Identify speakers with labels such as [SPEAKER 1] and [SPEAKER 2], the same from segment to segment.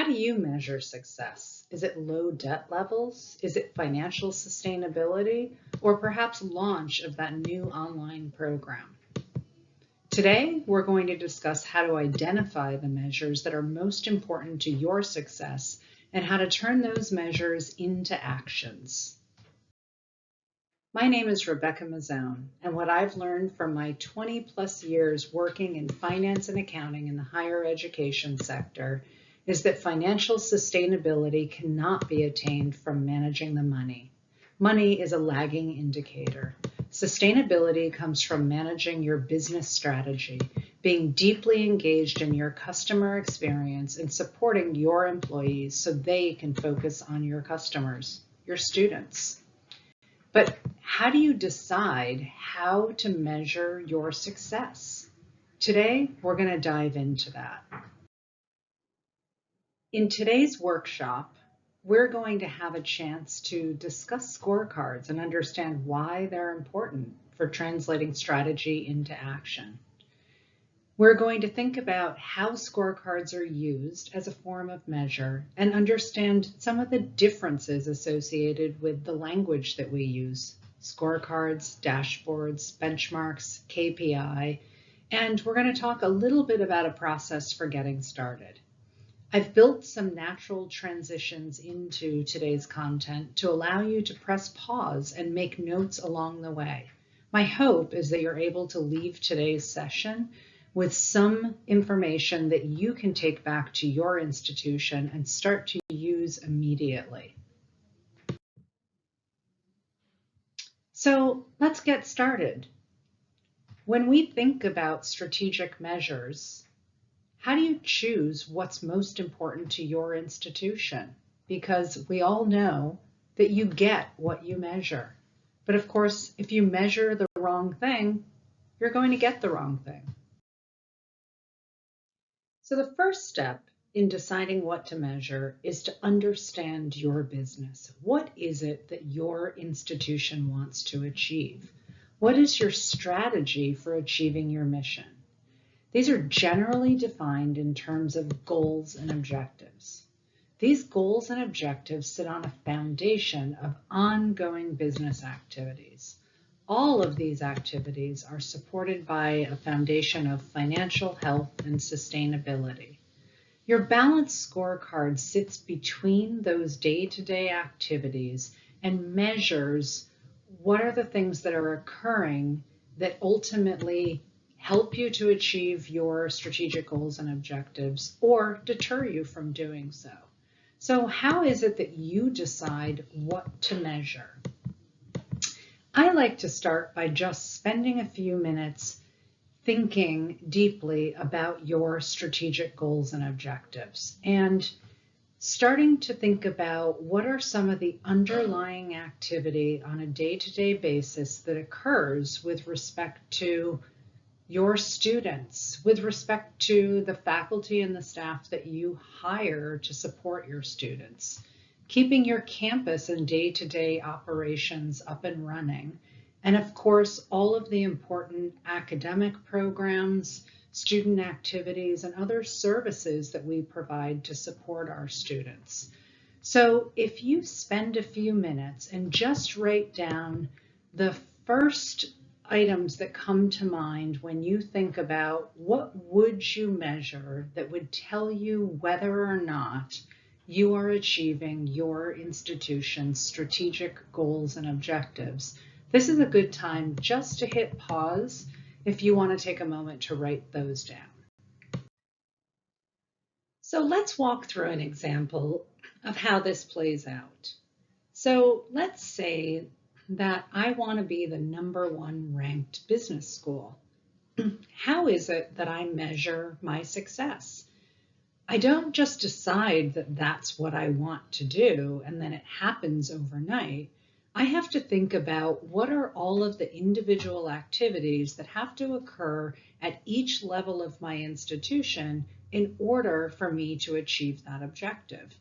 [SPEAKER 1] How do you measure success? Is it low debt levels? Is it financial sustainability? Or perhaps launch of that new online program? Today, we're going to discuss how to identify the measures that are most important to your success and how to turn those measures into actions. My name is Rebecca Mazzone, and what I've learned from my 20 plus years working in finance and accounting in the higher education sector is that financial sustainability cannot be attained from managing the money. Money is a lagging indicator. Sustainability comes from managing your business strategy, being deeply engaged in your customer experience, and supporting your employees so they can focus on your customers, your students. But how do you decide how to measure your success? Today, we're going to dive into that. In today's workshop, we're going to have a chance to discuss scorecards and understand why they're important for translating strategy into action. We're going to think about how scorecards are used as a form of measure and understand some of the differences associated with the language that we use: scorecards, dashboards, benchmarks, KPI, and we're going to talk a little bit about a process for getting started. I've built some natural transitions into today's content to allow you to press pause and make notes along the way. My hope is that you're able to leave today's session with some information that you can take back to your institution and start to use immediately. So let's get started. When we think about strategic measures, how do you choose what's most important to your institution? Because we all know that you get what you measure. But of course, if you measure the wrong thing, you're going to get the wrong thing. So the first step in deciding what to measure is to understand your business. What is it that your institution wants to achieve? What is your strategy for achieving your mission? These are generally defined in terms of goals and objectives. These goals and objectives sit on a foundation of ongoing business activities. All of these activities are supported by a foundation of financial health and sustainability. Your balanced scorecard sits between those day-to-day activities and measures what are the things that are occurring that ultimately help you to achieve your strategic goals and objectives or deter you from doing so. So how is it that you decide what to measure? I like to start by just spending a few minutes thinking deeply about your strategic goals and objectives and starting to think about what are some of the underlying activity on a day-to-day basis that occurs with respect to your students, with respect to the faculty and the staff that you hire to support your students, keeping your campus and day-to-day operations up and running, and of course, all of the important academic programs, student activities, and other services that we provide to support our students. So if you spend a few minutes and just write down the first items that come to mind when you think about what would you measure that would tell you whether or not you are achieving your institution's strategic goals and objectives, this is a good time just to hit pause if you want to take a moment to write those down. So let's walk through an example of how this plays out. So let's say that I want to be the #1 ranked business school. How is it that I measure my success? I don't just decide that that's what I want to do and then it happens overnight. I have to think about what are all of the individual activities that have to occur at each level of my institution in order for me to achieve that objective.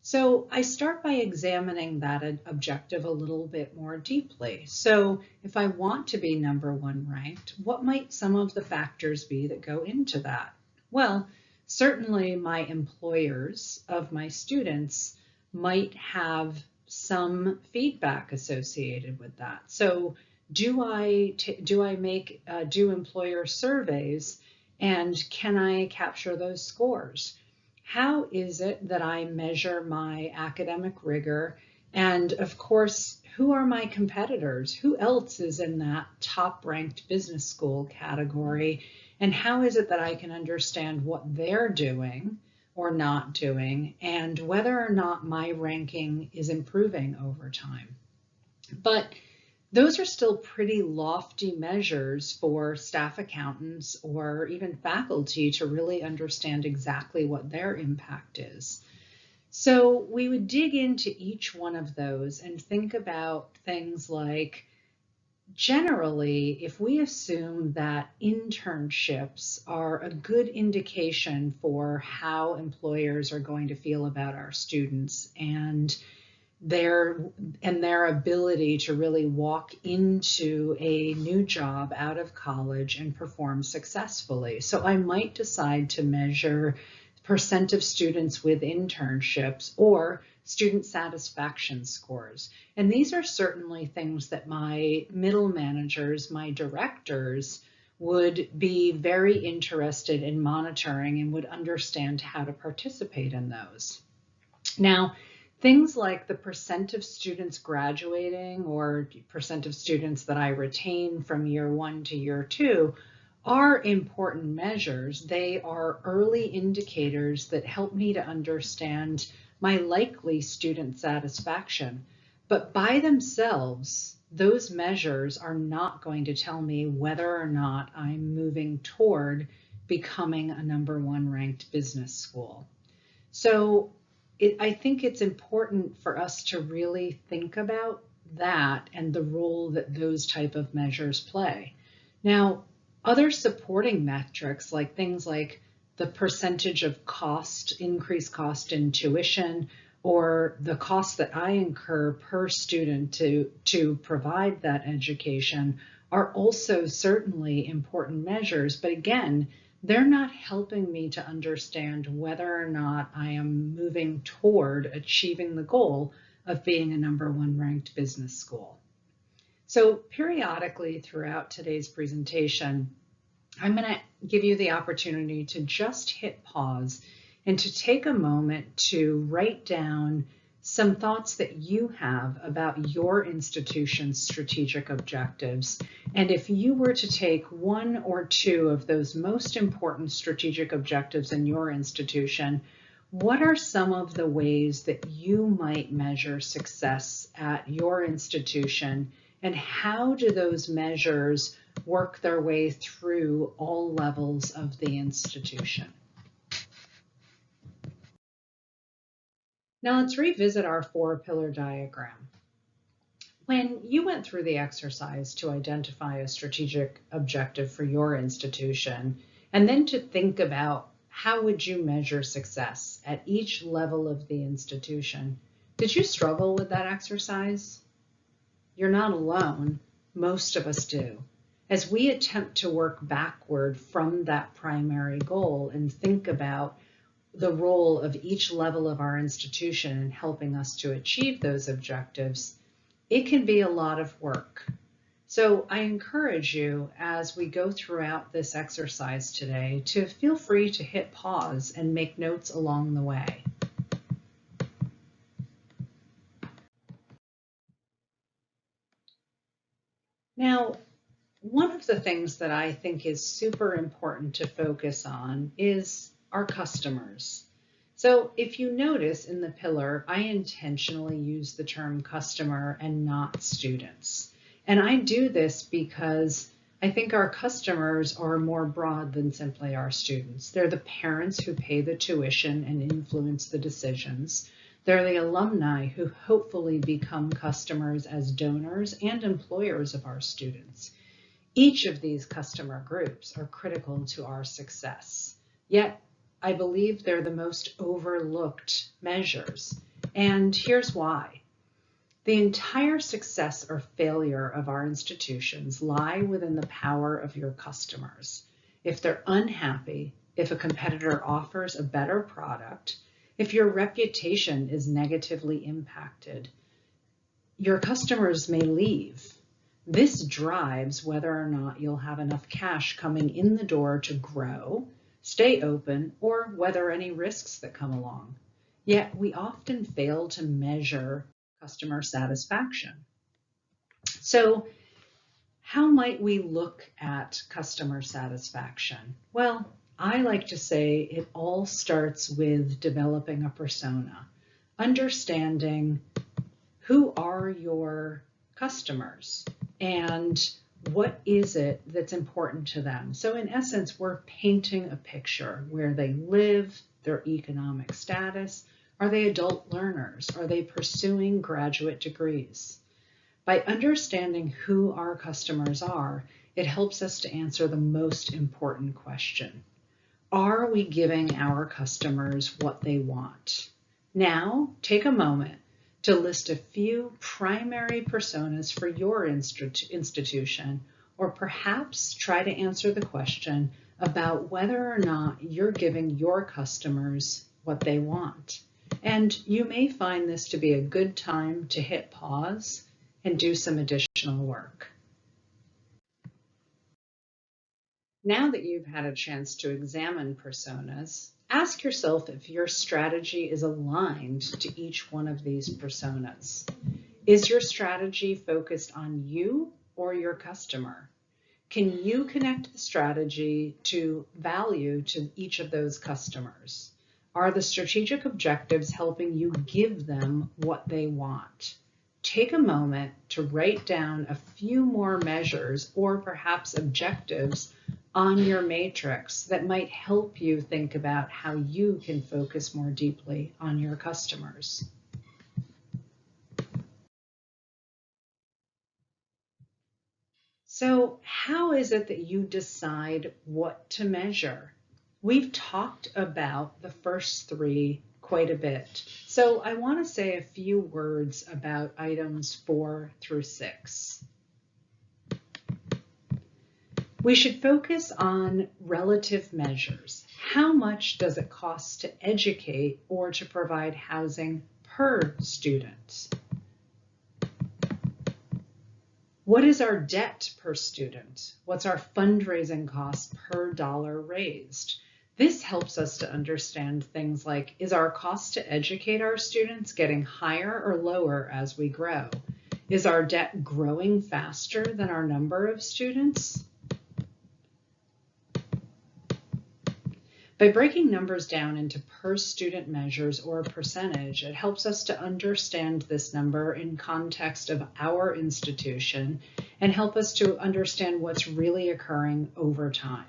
[SPEAKER 1] So I start by examining that objective a little bit more deeply. So if I want to be #1 ranked, what might some of the factors be that go into that? Well, Certainly my employers of my students might have some feedback associated with that. So do I make do employer surveys, and can I capture those scores? How is it that I measure my academic rigor? And of course, who are my competitors? Who else is in that top ranked business school category? And how is it that I can understand what they're doing or not doing, and whether or not my ranking is improving over time? But those are still pretty lofty measures for staff accountants or even faculty to really understand exactly what their impact is. So we would dig into each one of those and think about things like, generally, if we assume that internships are a good indication for how employers are going to feel about our students and their ability to really walk into a new job out of college and perform successfully. So I might decide to measure percent of students with internships or student satisfaction scores. And these are certainly things that my middle managers, my directors, would be very interested in monitoring and would understand how to participate in those. Now, things like the percent of students graduating or percent of students that I retain from year 1 to year 2 are important measures. They are early indicators that help me to understand my likely student satisfaction. But by themselves, those measures are not going to tell me whether or not I'm moving toward becoming a #1 ranked business school. So I think it's important for us to really think about that and the role that those type of measures play. Now, other supporting metrics, like things like the percentage of cost, increased cost in tuition, or the cost that I incur per student to provide that education, are also certainly important measures. But again, they're not helping me to understand whether or not I am moving toward achieving the goal of being a #1 ranked business school. So periodically throughout today's presentation, I'm going to give you the opportunity to just hit pause and to take a moment to write down some thoughts that you have about your institution's strategic objectives. And if you were to take 1 or 2 of those most important strategic objectives in your institution, what are some of the ways that you might measure success at your institution, and how do those measures work their way through all levels of the institution? Now let's revisit our 4-pillar diagram. When you went through the exercise to identify a strategic objective for your institution, and then to think about how would you measure success at each level of the institution, did you struggle with that exercise? You're not alone. Most of us do. As we attempt to work backward from that primary goal and think about the role of each level of our institution in helping us to achieve those objectives, it can be a lot of work. So I encourage you, as we go throughout this exercise today, to feel free to hit pause and make notes along the way. Now, one of the things that I think is super important to focus on is our customers. So if you notice in the pillar, I intentionally use the term customer and not students. And I do this because I think our customers are more broad than simply our students. They're the parents who pay the tuition and influence the decisions. They're the alumni who hopefully become customers as donors and employers of our students. Each of these customer groups are critical to our success. Yet, I believe they're the most overlooked measures. And here's why. The entire success or failure of our institutions lie within the power of your customers. If they're unhappy, if a competitor offers a better product, if your reputation is negatively impacted, your customers may leave. This drives whether or not you'll have enough cash coming in the door to grow, stay open, or whether any risks that come along. Yet we often fail to measure customer satisfaction. So how might we look at customer satisfaction? Well, I like to say it all starts with developing a persona, understanding who are your customers and what is it that's important to them. So in essence, we're painting a picture where they live, their economic status. Are they adult learners? Are they pursuing graduate degrees? By understanding who our customers are, it helps us to answer the most important question. Are we giving our customers what they want? Now, take a moment to list a few primary personas for your institution, or perhaps try to answer the question about whether or not you're giving your customers what they want. And you may find this to be a good time to hit pause and do some additional work. Now that you've had a chance to examine personas, ask yourself if your strategy is aligned to each one of these personas. Is your strategy focused on you or your customer? Can you connect the strategy to value to each of those customers? Are the strategic objectives helping you give them what they want? Take a moment to write down a few more measures or perhaps objectives on your matrix that might help you think about how you can focus more deeply on your customers. So how is it that you decide what to measure? We've talked about the first three quite a bit. So I want to say a few words about items 4 through 6. We should focus on relative measures. How much does it cost to educate or to provide housing per student? What is our debt per student? What's our fundraising cost per dollar raised? This helps us to understand things like, is our cost to educate our students getting higher or lower as we grow? Is our debt growing faster than our number of students? By breaking numbers down into per student measures or percentage, it helps us to understand this number in context of our institution and help us to understand what's really occurring over time.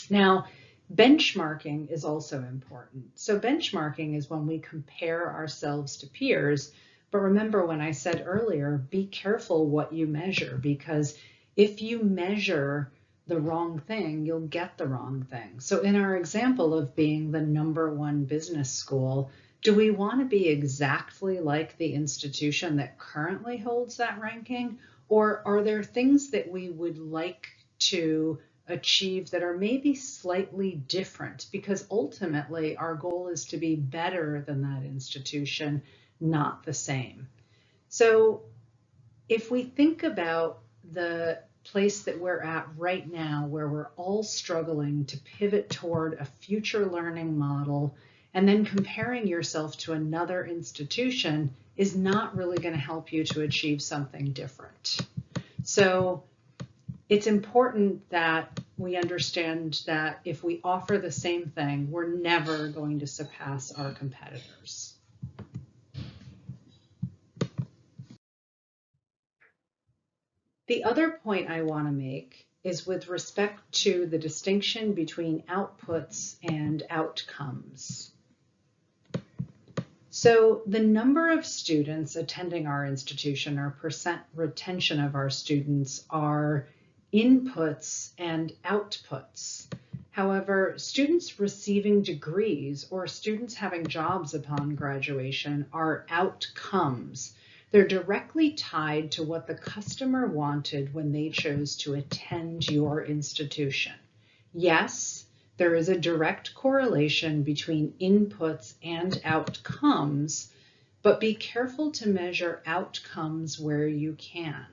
[SPEAKER 1] Now, benchmarking is also important. So benchmarking is when we compare ourselves to peers, but remember when I said earlier, be careful what you measure, because if you measure the wrong thing, you'll get the wrong thing. So in our example of being the #1 business school, do we want to be exactly like the institution that currently holds that ranking? Or are there things that we would like to achieve that are maybe slightly different? Because ultimately our goal is to be better than that institution, not the same. So if we think about the place that we're at right now, where we're all struggling to pivot toward a future learning model, and then comparing yourself to another institution is not really going to help you to achieve something different. So it's important that we understand that if we offer the same thing, we're never going to surpass our competitors. The other point I want to make is with respect to the distinction between outputs and outcomes. So the number of students attending our institution, or percent retention of our students, are inputs and outputs. However, students receiving degrees or students having jobs upon graduation are outcomes. They're directly tied to what the customer wanted when they chose to attend your institution. Yes, There is a direct correlation between inputs and outcomes, but be careful to measure outcomes where you can.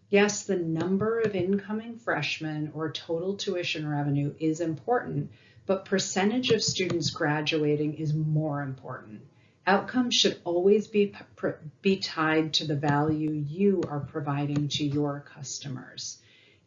[SPEAKER 1] Yes, the number of incoming freshmen or total tuition revenue is important, but percentage of students graduating is more important. Outcomes should always be tied to the value you are providing to your customers.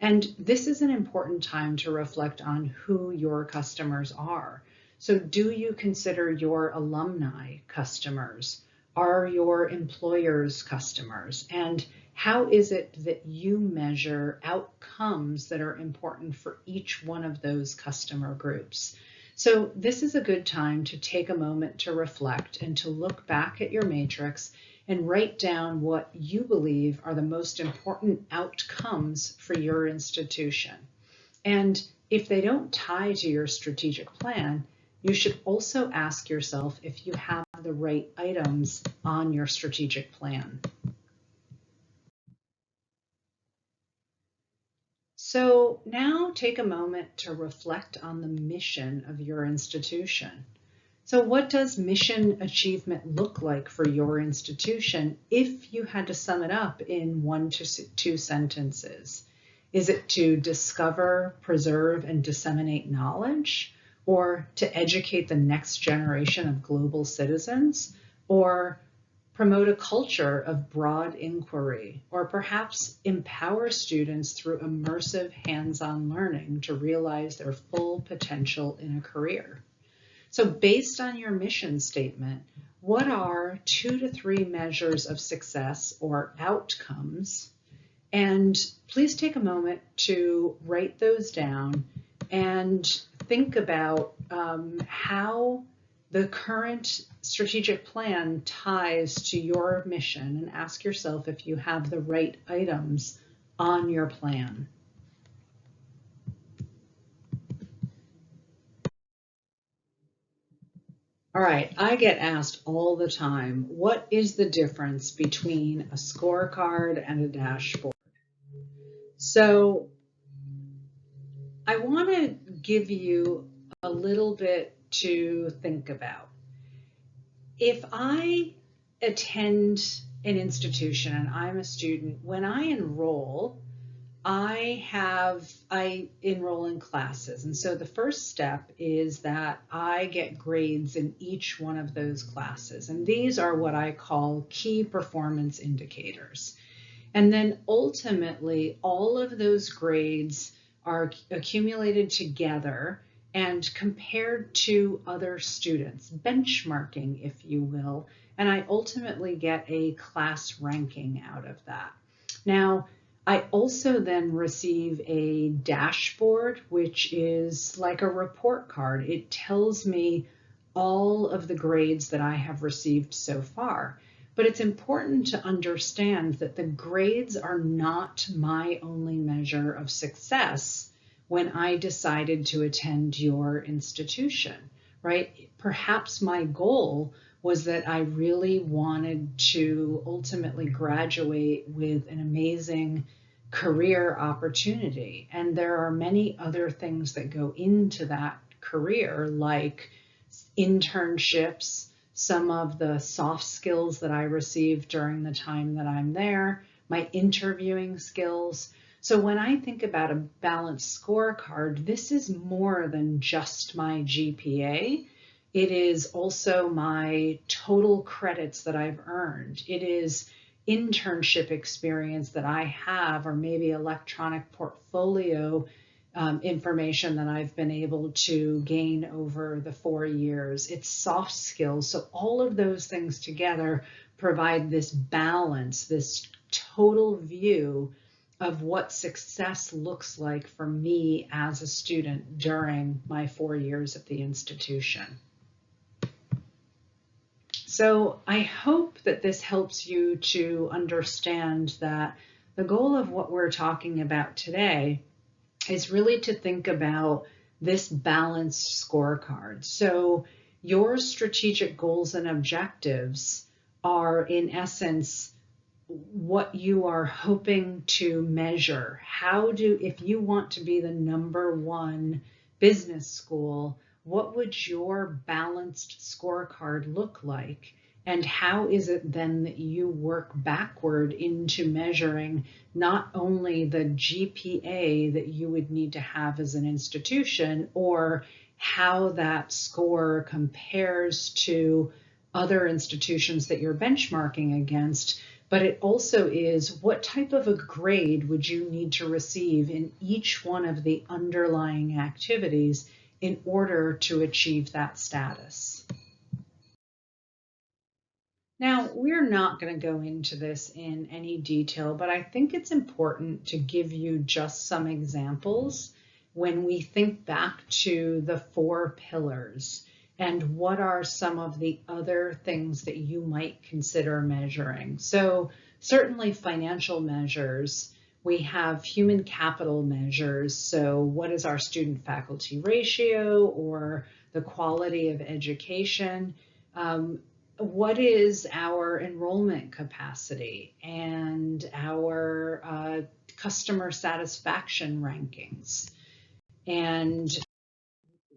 [SPEAKER 1] And this is an important time to reflect on who your customers are. So do you consider your alumni customers? Are your employers customers? And how is it that you measure outcomes that are important for each one of those customer groups? So this is a good time to take a moment to reflect and to look back at your matrix and write down what you believe are the most important outcomes for your institution. And if they don't tie to your strategic plan, you should also ask yourself if you have the right items on your strategic plan. So now take a moment to reflect on the mission of your institution. So what does mission achievement look like for your institution if you had to sum it up in 1 to 2 sentences? Is it to discover, preserve, and disseminate knowledge? Or to educate the next generation of global citizens? Or promote a culture of broad inquiry? Or perhaps empower students through immersive hands-on learning to realize their full potential in a career? So based on your mission statement, what are 2 to 3 measures of success or outcomes? And please take a moment to write those down and think about how the current strategic plan ties to your mission, and ask yourself if you have the right items on your plan. All right, I get asked all the time, what is the difference between a scorecard and a dashboard? So I want to give you a little bit to think about. If I attend an institution and I'm a student, when I enroll, I enroll in classes. And so the first step is that I get grades in each one of those classes. And these are what I call key performance indicators. And then ultimately, all of those grades are accumulated together and compared to other students, benchmarking, if you will. And I ultimately get a class ranking out of that. Now, I also then receive a dashboard, which is like a report card. It tells me all of the grades that I have received so far. But it's important to understand that the grades are not my only measure of success when I decided to attend your institution, right? Perhaps my goal was that I really wanted to ultimately graduate with an amazing career opportunity. And there are many other things that go into that career, like internships, some of the soft skills that I received during the time that I'm there, my interviewing skills. So when I think about a balanced scorecard, this is more than just my GPA. It is also my total credits that I've earned. It is internship experience that I have, or maybe electronic portfolio information that I've been able to gain over the 4 years. It's soft skills. So all of those things together provide this balance, this total view of what success looks like for me as a student during my 4 years at the institution. So I hope that this helps you to understand that the goal of what we're talking about today is really to think about this balanced scorecard. So your strategic goals and objectives are, in essence, what you are hoping to measure. If you want to be the #1 business school, what would your balanced scorecard look like? And how is it then that you work backward into measuring not only the GPA that you would need to have as an institution, or how that score compares to other institutions that you're benchmarking against, but it also is what type of a grade would you need to receive in each one of the underlying activities in order to achieve that status. Now, we're not going to go into this in any detail, but I think it's important to give you just some examples when we think back to the 4 pillars and what are some of the other things that you might consider measuring. So certainly financial measures. We have human capital measures. So what is our student faculty ratio or the quality of education? What is our enrollment capacity and our customer satisfaction rankings? And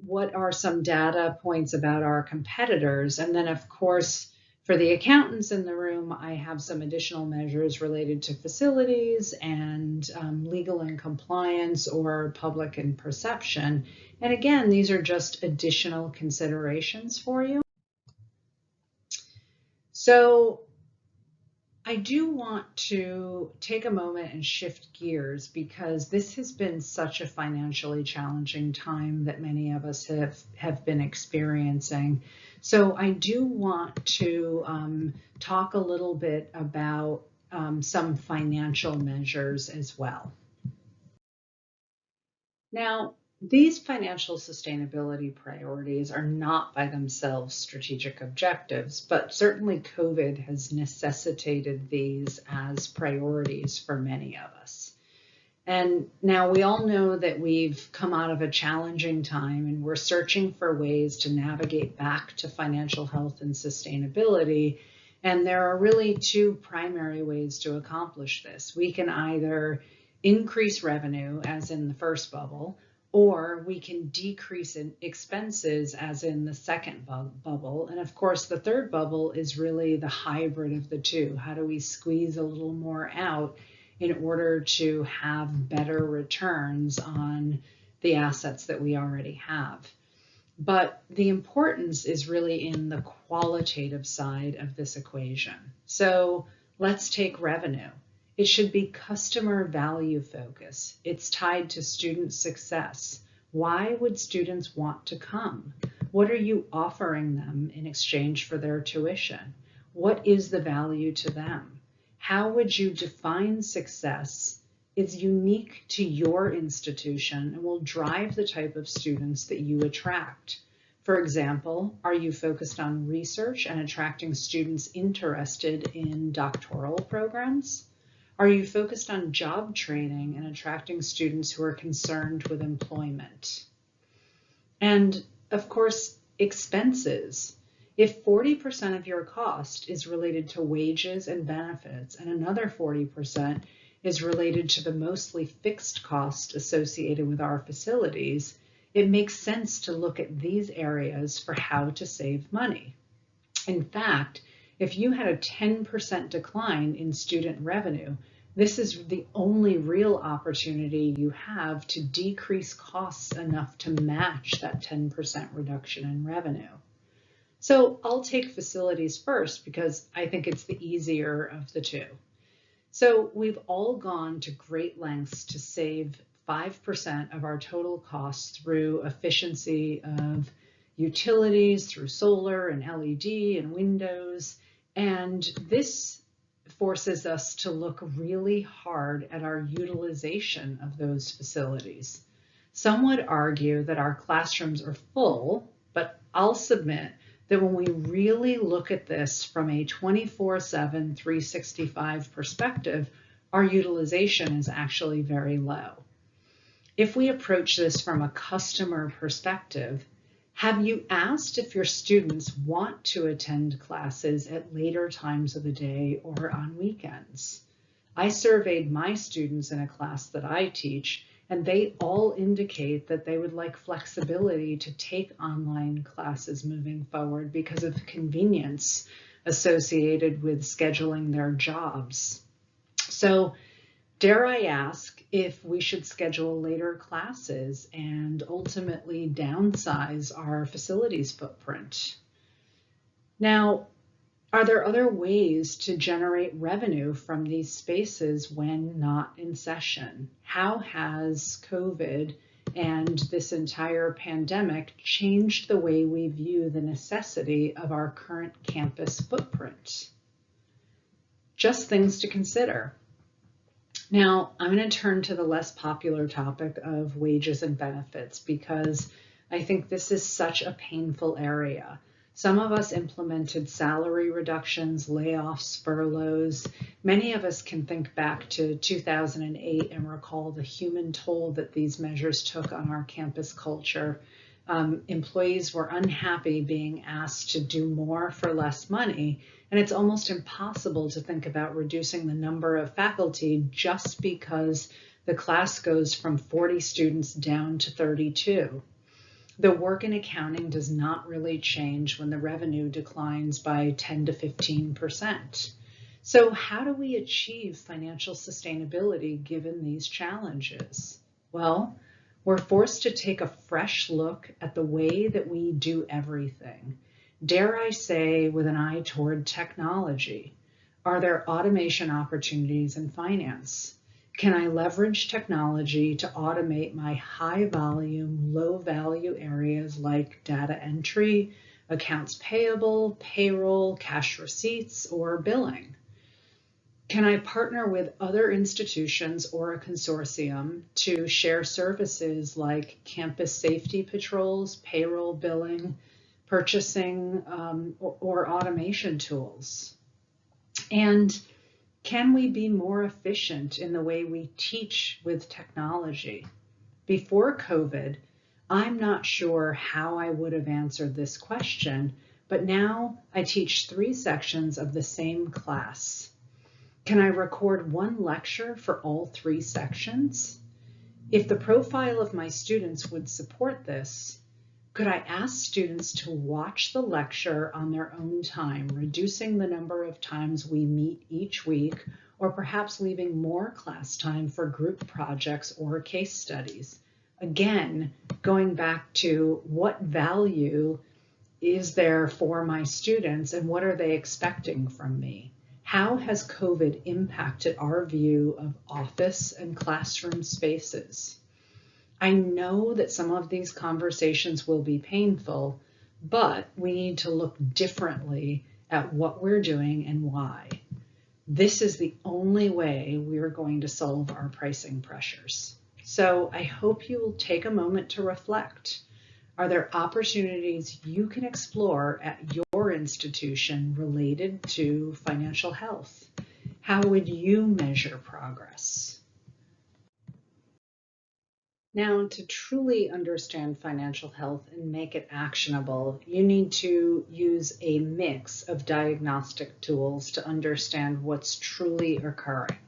[SPEAKER 1] what are some data points about our competitors? And then, of course, for the accountants in the room, I have some additional measures related to facilities and legal and compliance or public and perception. And again, these are just additional considerations for you. So I do want to take a moment and shift gears because this has been such a financially challenging time that many of us have been experiencing. So I do want to talk a little bit about some financial measures as well. Now, these financial sustainability priorities are not by themselves strategic objectives, but certainly COVID has necessitated these as priorities for many of us. And now we all know that we've come out of a challenging time and we're searching for ways to navigate back to financial health and sustainability. And there are really 2 primary ways to accomplish this. We can either increase revenue, as in the first bubble, or we can decrease in expenses, as in the second bubble. And of course, the third bubble is really the hybrid of the 2. How do we squeeze a little more out in order to have better returns on the assets that we already have? But the importance is really in the qualitative side of this equation. So let's take revenue. It should be customer value focus. It's tied to student success. Why would students want to come? What are you offering them in exchange for their tuition? What is the value to them? How would you define success? It's unique to your institution and will drive the type of students that you attract. For example, are you focused on research and attracting students interested in doctoral programs? Are you focused on job training and attracting students who are concerned with employment? And of course, expenses. If 40% of your cost is related to wages and benefits, and another 40% is related to the mostly fixed cost associated with our facilities, it makes sense to look at these areas for how to save money. In fact, if you had a 10% decline in student revenue, this is the only real opportunity you have to decrease costs enough to match that 10% reduction in revenue. So I'll take facilities first because I think it's the easier of the 2. So we've all gone to great lengths to save 5% of our total costs through efficiency of utilities, through solar and LED and windows. And this forces us to look really hard at our utilization of those facilities. Some would argue that our classrooms are full, but I'll submit that when we really look at this from a 24/7, 365 perspective, our utilization is actually very low. If we approach this from a customer perspective, have you asked if your students want to attend classes at later times of the day or on weekends? I surveyed my students in a class that I teach, and they all indicate that they would like flexibility to take online classes moving forward because of the convenience associated with scheduling their jobs. So, dare I ask if we should schedule later classes and ultimately downsize our facilities footprint? Now, are there other ways to generate revenue from these spaces when not in session? How has COVID and this entire pandemic changed the way we view the necessity of our current campus footprint? Just things to consider. Now, I'm going to turn to the less popular topic of wages and benefits because I think this is such a painful area. Some of us implemented salary reductions, layoffs, furloughs. Many of us can think back to 2008 and recall the human toll that these measures took on our campus culture. Employees were unhappy being asked to do more for less money, and it's almost impossible to think about reducing the number of faculty just because the class goes from 40 students down to 32. The work in accounting does not really change when the revenue declines by 10 to 15%. So how do we achieve financial sustainability given these challenges? Well, we're forced to take a fresh look at the way that we do everything. Dare I say, with an eye toward technology. Are there automation opportunities in finance? Can I leverage technology to automate my high volume, low value areas like data entry, accounts payable, payroll, cash receipts, or billing? Can I partner with other institutions or a consortium to share services like campus safety patrols, payroll billing, purchasing, or automation tools? And can we be more efficient in the way we teach with technology? Before COVID, I'm not sure how I would have answered this question, but now I teach 3 sections of the same class. Can I record one lecture for all 3 sections? If the profile of my students would support this, could I ask students to watch the lecture on their own time, reducing the number of times we meet each week, or perhaps leaving more class time for group projects or case studies? Again, going back to what value is there for my students and what are they expecting from me? How has COVID impacted our view of office and classroom spaces? I know that some of these conversations will be painful, but we need to look differently at what we're doing and why. This is the only way we are going to solve our pricing pressures. So I hope you will take a moment to reflect. Are there opportunities you can explore at your institution related to financial health? How would you measure progress? Now, to truly understand financial health and make it actionable, you need to use a mix of diagnostic tools to understand what's truly occurring.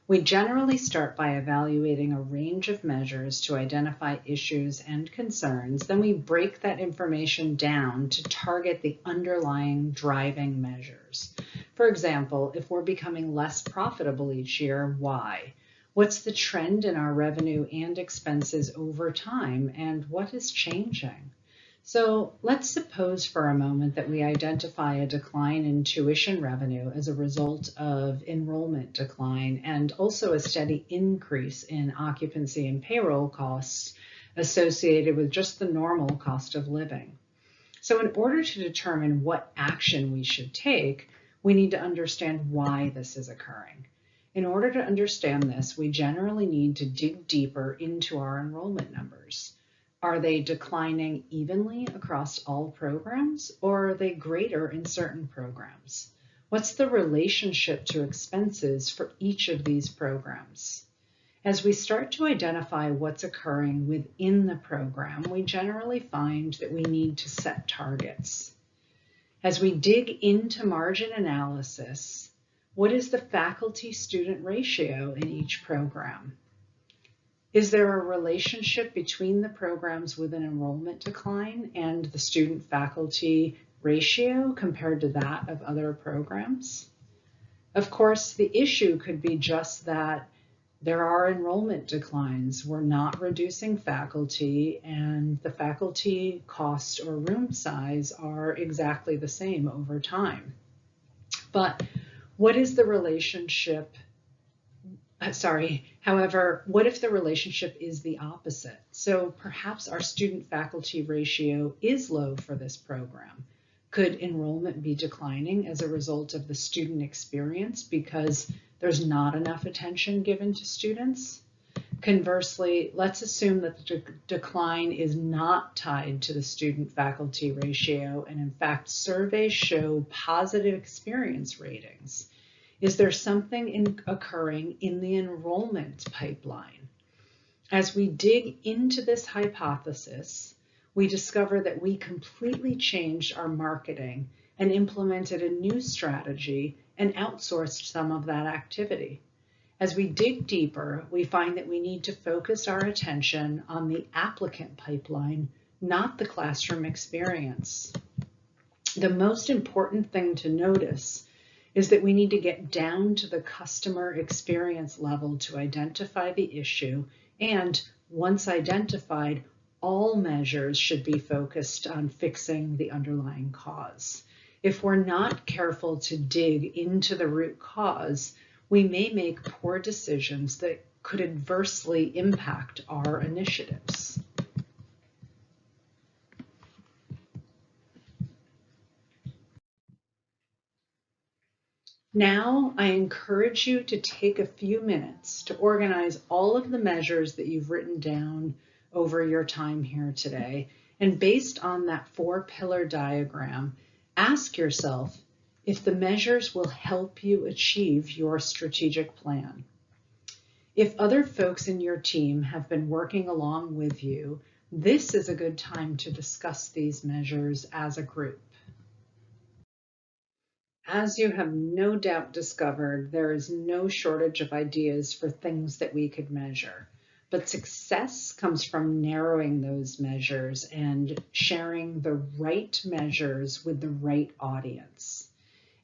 [SPEAKER 1] We generally start by evaluating a range of measures to identify issues and concerns. Then we break that information down to target the underlying driving measures. For example, if we're becoming less profitable each year, why? What's the trend in our revenue and expenses over time, and what is changing? So let's suppose for a moment that we identify a decline in tuition revenue as a result of enrollment decline and also a steady increase in occupancy and payroll costs associated with just the normal cost of living. So in order to determine what action we should take, we need to understand why this is occurring. In order to understand this, we generally need to dig deeper into our enrollment numbers. Are they declining evenly across all programs, or are they greater in certain programs? What's the relationship to expenses for each of these programs? As we start to identify what's occurring within the program, we generally find that we need to set targets. As we dig into margin analysis, what is the faculty-student ratio in each program? Is there a relationship between the programs with an enrollment decline and the student-faculty ratio compared to that of other programs? Of course, the issue could be just that there are enrollment declines. We're not reducing faculty, and the faculty cost or room size are exactly the same over time. But what is the relationship? However, what if the relationship is the opposite? So perhaps our student-faculty ratio is low for this program. Could enrollment be declining as a result of the student experience because there's not enough attention given to students? Conversely, let's assume that the decline is not tied to the student-faculty ratio, and in fact, surveys show positive experience ratings. Is there something occurring in the enrollment pipeline? As we dig into this hypothesis, we discover that we completely changed our marketing and implemented a new strategy and outsourced some of that activity. As we dig deeper, we find that we need to focus our attention on the applicant pipeline, not the classroom experience. The most important thing to notice is that we need to get down to the customer experience level to identify the issue, and once identified, all measures should be focused on fixing the underlying cause. If we're not careful to dig into the root cause, we may make poor decisions that could adversely impact our initiatives. Now, I encourage you to take a few minutes to organize all of the measures that you've written down over your time here today. And based on that 4-pillar diagram, ask yourself if the measures will help you achieve your strategic plan. If other folks in your team have been working along with you, this is a good time to discuss these measures as a group. As you have no doubt discovered, there is no shortage of ideas for things that we could measure. But success comes from narrowing those measures and sharing the right measures with the right audience.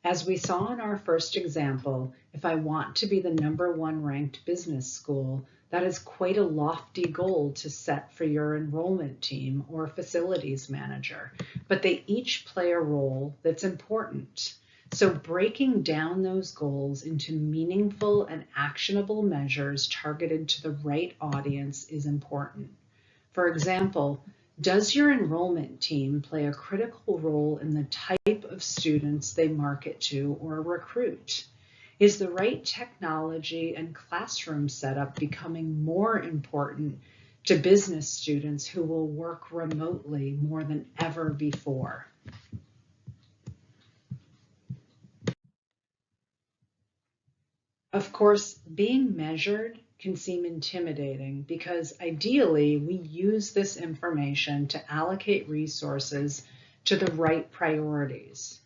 [SPEAKER 1] As we saw in our first example, if I want to be the #1 ranked business school, that is quite a lofty goal to set for your enrollment team or facilities manager, but they each play a role that's important. So breaking down those goals into meaningful and actionable measures targeted to the right audience is important. For example, does your enrollment team play a critical role in the type of students they market to or recruit? Is the right technology and classroom setup becoming more important to business students who will work remotely more than ever before? Of course, being measured can seem intimidating because ideally we use this information to allocate resources to the right priorities.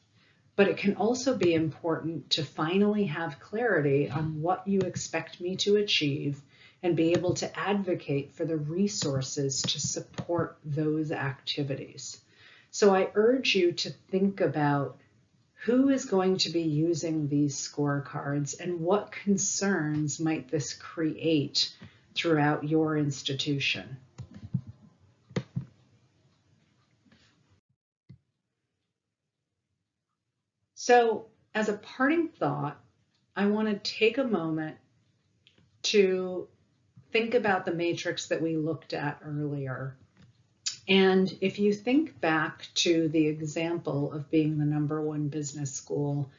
[SPEAKER 1] But it can also be important to finally have clarity on what you expect me to achieve and be able to advocate for the resources to support those activities. So I urge you to think about who is going to be using these scorecards and what concerns might this create throughout your institution? So, as a parting thought, I want to take a moment to think about the matrix that we looked at earlier. And if you think back to the example of being the #1 business school,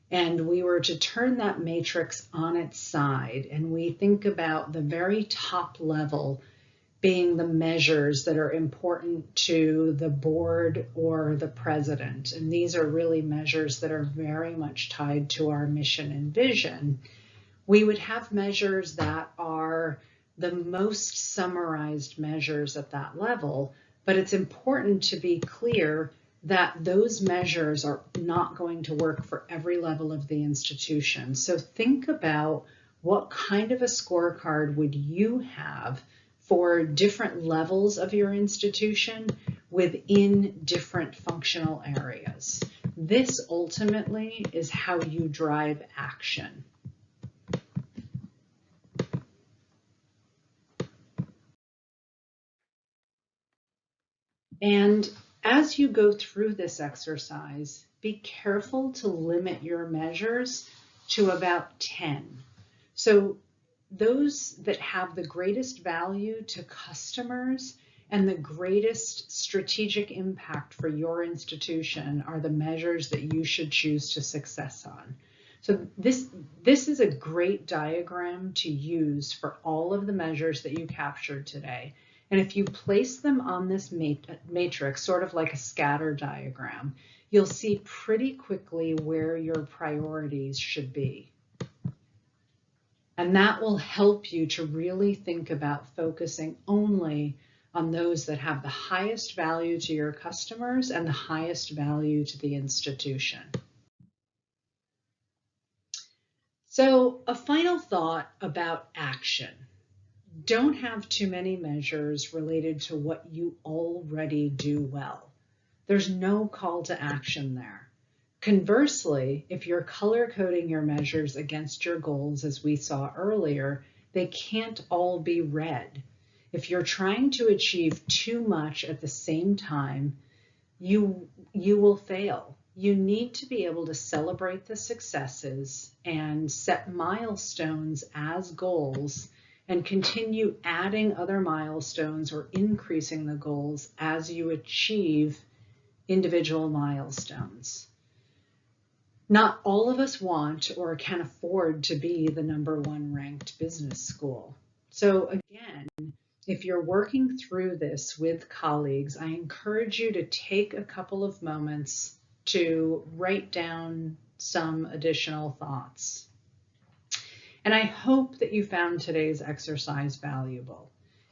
[SPEAKER 1] and we were to turn that matrix on its side, and we think about the very top level being the measures that are important to the board or the president, and these are really measures that are very much tied to our mission and vision, we would have measures that are the most summarized measures at that level. But it's important to be clear that those measures are not going to work for every level of the institution. So think about what kind of a scorecard would you have for different levels of your institution within different functional areas. This ultimately is how you drive action. And as you go through this exercise, be careful to limit your measures to about 10. So those that have the greatest value to customers and the greatest strategic impact for your institution are the measures that you should choose to success on. So this is a great diagram to use for all of the measures that you captured today. And if you place them on this matrix, sort of like a scatter diagram, you'll see pretty quickly where your priorities should be. And that will help you to really think about focusing only on those that have the highest value to your customers and the highest value to the institution. So, a final thought about action. Don't have too many measures related to what you already do well. There's no call to action there. Conversely, if you're color coding your measures against your goals, as we saw earlier, they can't all be red. If you're trying to achieve too much at the same time, you will fail. You need to be able to celebrate the successes and set milestones as goals and continue adding other milestones or increasing the goals as you achieve individual milestones. Not all of us want or can afford to be the #1 ranked business school. So again, if you're working through this with colleagues, I encourage you to take a couple of moments to write down some additional thoughts. And I hope that you found today's exercise valuable.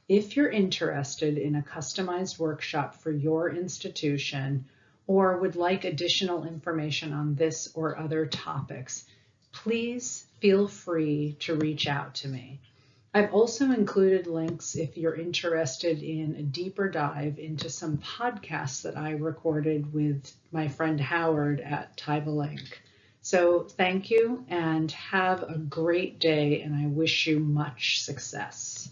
[SPEAKER 1] If you're interested in a customized workshop for your institution or would like additional information on this or other topics, please feel free to reach out to me. I've also included links if you're interested in a deeper dive into some podcasts that I recorded with my friend Howard at Tybalink. So thank you and have a great day, and I wish you much success.